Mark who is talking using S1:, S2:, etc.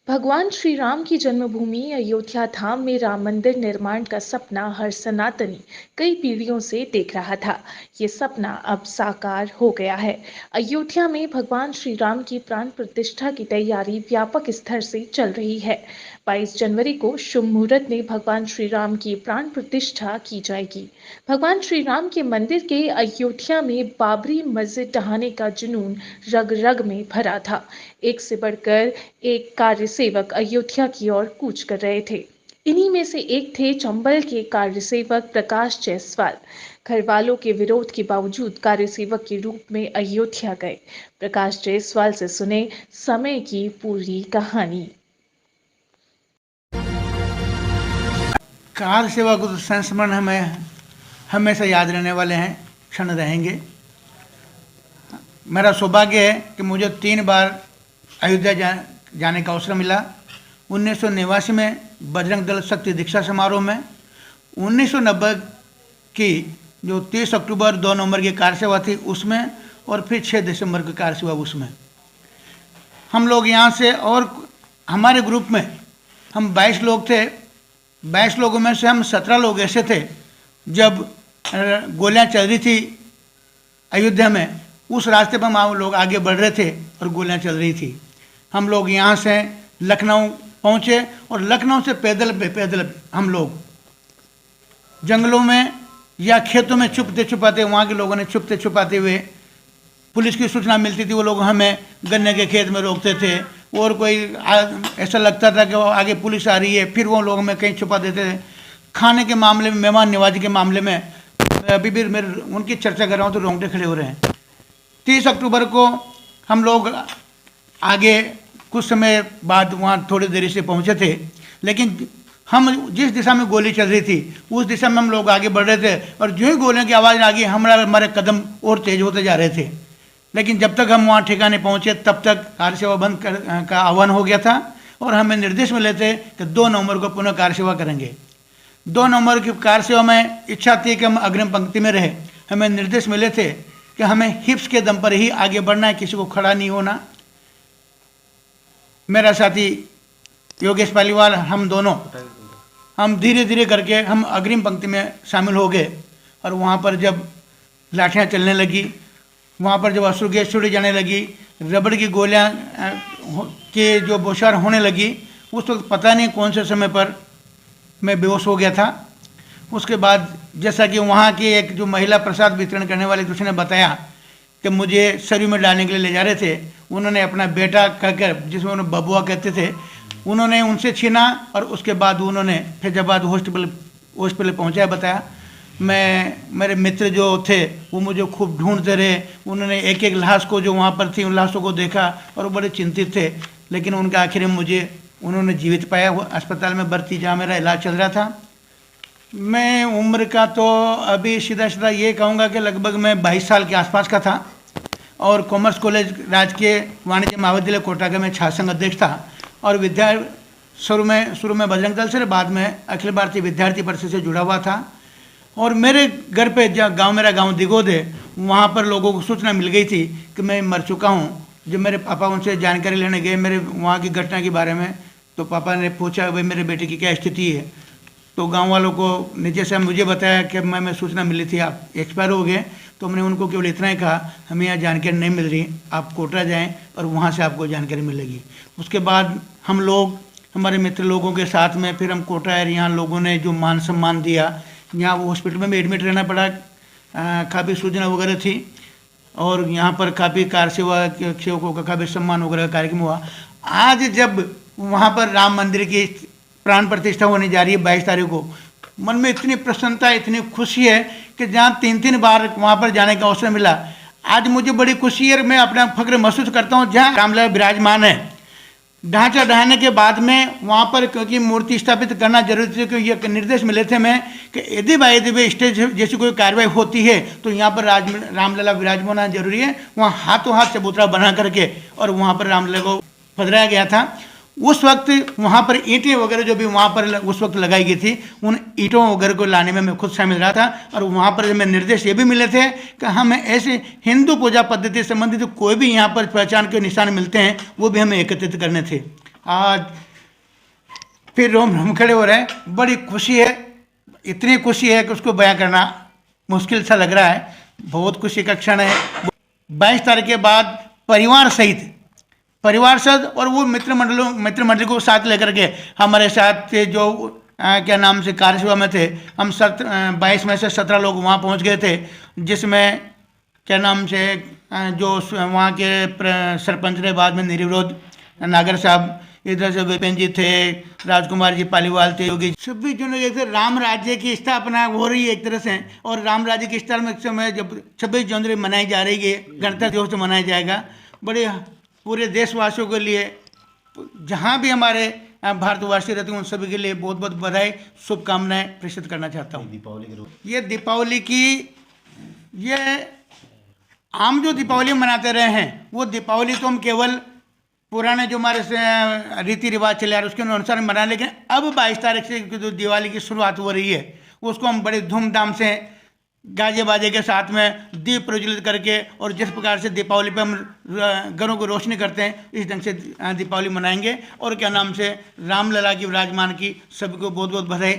S1: भगवान श्री राम की जन्मभूमि अयोध्या धाम में राम मंदिर निर्माण का सपना हर सनातनी कई पीढ़ियों से देख रहा था। ये सपना अब साकार हो गया है। अयोध्या में भगवान श्री राम की प्राण प्रतिष्ठा की तैयारी व्यापक स्तर से चल रही है। 22 जनवरी को शुभ मुहूर्त में भगवान श्री राम की प्राण प्रतिष्ठा की जाएगी। भगवान श्री राम के मंदिर के अयोध्या में बाबरी मस्जिद ढहाने का जुनून रग रग में भरा था। एक से बढ़कर एक कार्य सेवक अयोध्या की ओर कूच कर रहे थे। इन्हीं में से एक थे चंबल के कार्य सेवक प्रकाश जायसवाल। घर वालों के विरोध के बावजूद कार्य सेवक के रूप में अयोध्या गए। प्रकाश जायसवाल से सुने समय की पूरी कहानी।
S2: कार सेवा को तो संस्मरण हमें हमेशा याद रहने वाले हैं, क्षण रहेंगे। मेरा सौभाग्य है कि मुझे 3 बार अयोध्या जाने का अवसर मिला। 1989 में बजरंग दल शक्ति दीक्षा समारोह में, 1990 की जो 30 अक्टूबर 2 नवंबर की कार सेवा थी उसमें, और फिर 6 दिसंबर की कार सेवा उसमें। हम लोग यहाँ से, और हमारे ग्रुप में हम 22 लोग थे। 22 लोगों में से हम 17 लोग ऐसे थे जब गोलियां चल रही थी अयोध्या में, उस रास्ते पर हम लोग आगे बढ़ रहे थे और गोलियां चल रही थी। हम लोग यहाँ से लखनऊ पहुँचे और लखनऊ से पैदल हम लोग जंगलों में या खेतों में छुपते छुपाते, वहाँ के लोगों ने छुपते छुपाते हुए, पुलिस की सूचना मिलती थी वो लोग हमें गन्ने के खेत में रोकते थे, और कोई ऐसा लगता था कि वो आगे पुलिस आ रही है, फिर वो लोग हमें कहीं छुपा देते थे। खाने के मामले में, मेहमान नवाजी के मामले में अभी भी मेरे उनकी चर्चा कर रहा हूँ तो रोंगटे खड़े हो रहे हैं। 30 अक्टूबर को हम लोग आगे कुछ समय बाद वहाँ थोड़ी देरी से पहुँचे थे, लेकिन हम जिस दिशा में गोली चल रही थी उस दिशा में हम लोग आगे बढ़ रहे थे, और जो ही गोलियों की आवाज़ आ गई हमारे कदम और तेज होते जा रहे थे। लेकिन जब तक हम वहाँ ठिकाने पहुँचे तब तक कार सेवा बंद का आह्वान हो गया था, और हमें निर्देश मिले थे कि 2 नवंबर को पुनः कार सेवा करेंगे। 2 नवंबर की कार सेवा में इच्छा थी कि हम अग्रिम पंक्ति में रहे। हमें निर्देश मिले थे कि हमें हिप्स के दम पर ही आगे बढ़ना है, किसी को खड़ा नहीं होना। मेरा साथी योगेश पालीवाल, हम दोनों धीरे धीरे करके हम अग्रिम पंक्ति में शामिल हो गए। और वहाँ पर जब लाठियाँ चलने लगी, वहाँ पर जब अश्रु गैस छोड़ी जाने लगी, रबड़ की गोलियाँ के जो बौछार होने लगी, उस वक्त पता नहीं कौन से समय पर मैं बेहोश हो गया था। उसके बाद जैसा कि वहाँ की एक जो महिला प्रसाद वितरण करने वाली उसने बताया कि मुझे सरयू में डालने के लिए ले जा रहे थे, उन्होंने अपना बेटा कहकर, जिसमें उन्हें बबुआ कहते थे, उन्होंने उनसे छीना, और उसके बाद उन्होंने फैजाबाद हॉस्पिटल पहुँचाया। बताया मेरे मित्र जो थे वो मुझे खूब ढूंढते रहे। उन्होंने एक एक लाश को जो वहाँ पर थी उन लाशों को देखा और बड़े चिंतित थे, लेकिन उनके आखिर में मुझे उन्होंने जीवित पाया। वो अस्पताल में भर्ती, जहाँ मेरा इलाज चल रहा था। मैं उम्र का तो अभी सीधा सीधा ये कहूँगा कि लगभग मैं 22 साल के आसपास का था, और कॉमर्स कॉलेज राजकीय वाणिज्य महाविद्यालय कोटा का मैं छात्र संघ अध्यक्ष था। और शुरू में बजरंग दल से, बाद में अखिल भारतीय विद्यार्थी परिषद से जुड़ा हुआ था। और मेरे घर पे, जहाँ मेरा गांव दिगोद है, वहाँ पर लोगों को सूचना मिल गई थी कि मैं मर चुका हूँ। जब मेरे पापा उनसे जानकारी लेने गए मेरे वहाँ की घटना के बारे में, तो पापा ने पूछा भाई मेरे बेटे की क्या स्थिति है। तो गांव वालों को नीचे से मुझे बताया कि मैं सूचना मिली थी आप एक्सपायर हो गए। तो हमने उनको केवल इतना ही कहा, हमें यहाँ जानकारी नहीं मिल रही, आप कोटा जाएं और वहाँ से आपको जानकारी मिलेगी। उसके बाद हम लोग, हमारे मित्र लोगों के साथ में फिर हम कोटा आए। यहाँ लोगों ने जो मान सम्मान दिया, यहाँ वो हॉस्पिटल में भी एडमिट रहना पड़ा, काफ़ी सूचना वगैरह थी, और यहाँ पर काफ़ी कार सेवकों का काफ़ी सम्मान वगैरह कार्यक्रम हुआ। आज जब वहाँ पर राम मंदिर की प्राण प्रतिष्ठा होने जा रही है 22 तारीख को, मन में इतनी प्रसन्नता, इतनी खुशी है कि जहाँ 3 बार वहाँ पर जाने का अवसर मिला, आज मुझे बड़ी खुशी है। मैं अपना फख्र महसूस करता हूँ जहाँ रामलला विराजमान है, ढांचा ढहाने के बाद में वहाँ पर क्योंकि मूर्ति स्थापित करना जरूरी थी, क्योंकि ये निर्देश मिले थे मैं कि यदि वायदे स्टेज जैसी कोई कार्रवाई होती है तो यहाँ पर रामलला विराजमान होना जरूरी है। वहाँ हाथों हाथ चबूतरा बना करके और वहाँ पर रामलला को पधराया गया था। उस वक्त वहाँ पर ईंटें वगैरह जो भी वहाँ पर उस वक्त लगाई गई थी, उन ईंटों वगैरह को लाने में मैं खुद शामिल रहा था। और वहाँ पर हमें निर्देश ये भी मिले थे कि हमें ऐसे हिंदू पूजा पद्धति से संबंधित कोई भी यहाँ पर पहचान के निशान मिलते हैं वो भी हमें एकत्रित करने थे। आज फिर रोम रोम खड़े हो रहे हैं, बड़ी खुशी है, इतनी खुशी है कि उसको बयां करना मुश्किल सा लग रहा है। बहुत खुशी का क्षण है। 22 तारीख के बाद परिवार सहित और वो मित्र मंडल को साथ लेकर के हमारे साथ थे जो क्या नाम से कार्यसभा में थे। हम 22 में से 17 लोग वहाँ पहुँच गए थे, जिसमें क्या नाम से जो वहाँ के सरपंच ने बाद में निर्विरोध नागर साहब, इधर से विपिन जी थे, राजकुमार जी पालीवाल थे, योगी 26 जून एक राम राज्य की स्थापना हो रही है एक तरह से। और राम राज्य की स्थापना में समय जब 26 जनवरी मनाई जा रही है, गणतंत्र दिवस तो मनाया जाएगा। बड़े पूरे देशवासियों के लिए, जहाँ भी हमारे भारतवासी रहते हैं उन सभी के लिए बहुत बहुत बधाई, शुभकामनाएं प्रेषित करना चाहता हूँ। ये दीपावली की, ये आम जो दीपावली मनाते रहे हैं वो दीपावली तो हम केवल पुराने जो हमारे रीति रिवाज चले आ रहे उसके अनुसार मना, लेकिन अब 22 तारीख से जो दिवाली की शुरुआत हो रही है उसको हम बड़े धूमधाम से गाजे बाजे के साथ में दीप प्रज्वलित करके और जिस प्रकार से दीपावली पे हम घरों को रोशनी करते हैं इस ढंग से दीपावली मनाएंगे। और क्या नाम से रामलला की विराजमान की सभी को बहुत बहुत बधाई।